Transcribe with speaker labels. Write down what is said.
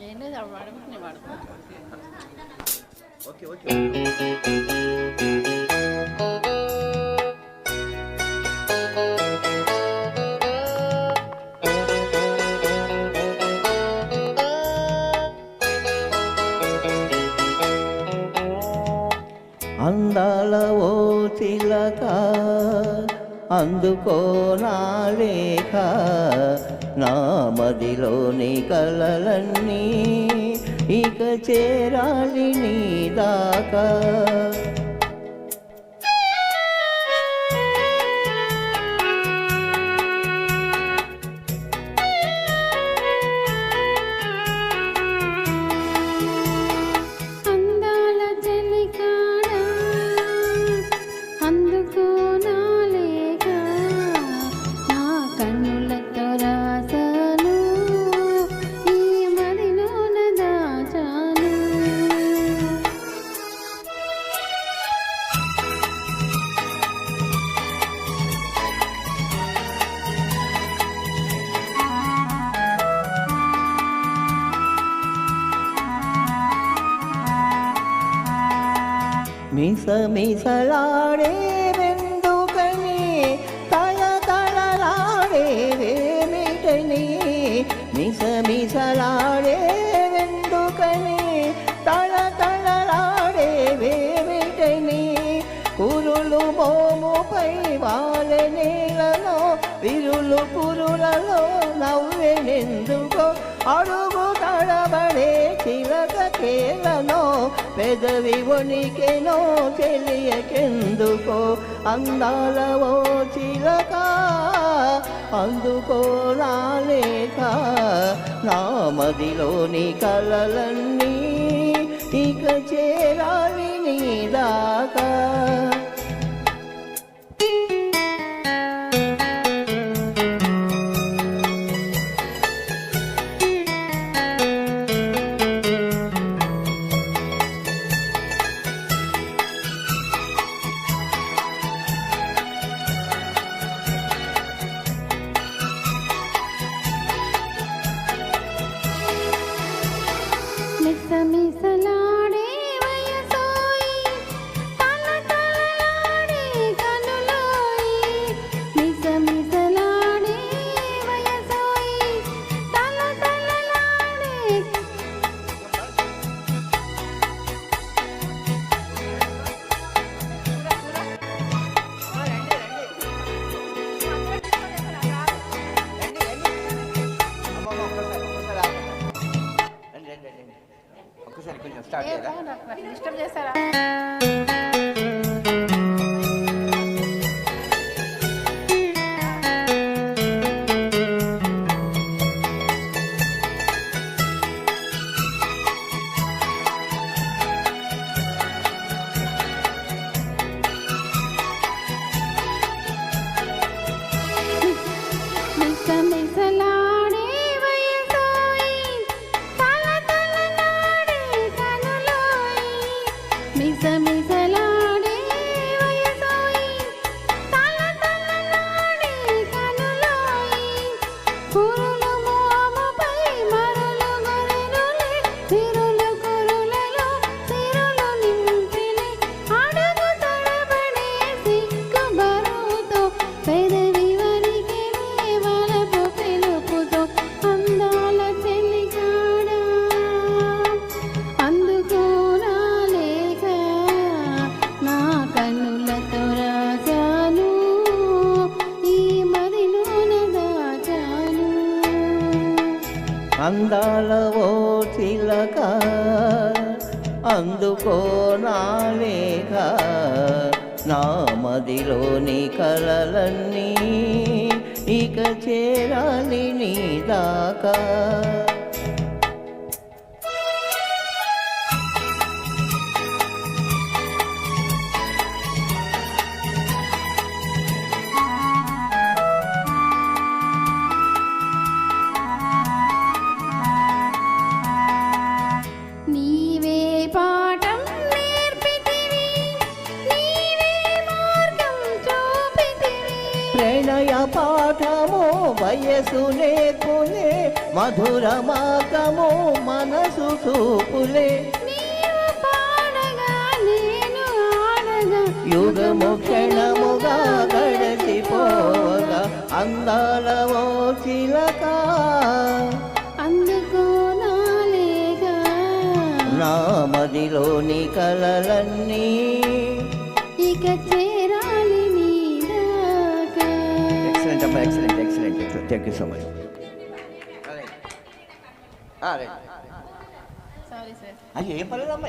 Speaker 1: ఏం లేదు అప్పుడు వాడుకుంటే నేను వాడుకో.
Speaker 2: ఓకే ఓకే అందాల ఓ చిలక అందుకో నా లేఖ నా మదిలోని కలలన్నీ ఇక చేరాలి నీ దాకా మిసమిసలాడే వెందుకని తలతలలాడే వేమిటని మిసమిసలాడే వెందుకని తలతలలాడే వేమిటని కురులు మోముపై వాలె నీళ్ళలో విరులు పురులలో నవ్వెనెందుకో అడుగు తడబడే చిలక కేలను పెదవి వణికెనో తెలియకెందుకో అందాల ఓ చిలక అందుకో నా లేఖ నా మదిలోని కలలన్నీ ఇక చేరాలి నీ దాకా
Speaker 3: మిసమిసలాడే వయసోయి తలతలలాడే కనులోయి మిసమిసలాడే వయసోయి తలతలలాడే
Speaker 2: ఒక్కసారి కొంచెం స్టార్ట్ చేయరా
Speaker 1: నాకు డిస్టర్బ్ చేస్తారా?
Speaker 3: మిసమిసలాడే వయసోయి తలతలలాడే కనులోయి మిసమిసలాడే వయసోయి తలతలలాడే కనులోయి కురులు మోముపై మరులు గొరెనులే సిరులు కురులలో సిరులు నింపిని అడుగు తడబడే సిగ్గు బరువుతో పెదవి వరికెనే వలపు పిలుపుతో అందాల చెలికాడ అందుకో నా లేఖ నా కన్నులతో రాజాను ఈ మదిలోన దాచాను
Speaker 2: అందాల ఓ చిలక అందుకో నా లేఖ నా మదిలోని కలలన్నీ ఇక చేరాలి నీ దాకా
Speaker 3: నీవే పాఠం నేర్పితివి నీవే మార్గం చూపితివి
Speaker 2: ప్రణయ పాఠము వయసు నేర్పితివి పులే మధురమాకము మనసు చూపులే
Speaker 3: నీవు పాడగా నేను ఆడగా
Speaker 2: యుగము క్షణముగా గడచిపోగా అందాల ఓ చిలక
Speaker 3: అందుకో నా లేఖ
Speaker 2: నా మదిలోని కలలన్నీ
Speaker 3: ఇక చేరాలి నీ దాకా.
Speaker 2: ఎక్సలెంట్ అమ్మా excellent excellent thank you so much
Speaker 1: sorry sir
Speaker 2: అది ఏ పర్లేదమ్మా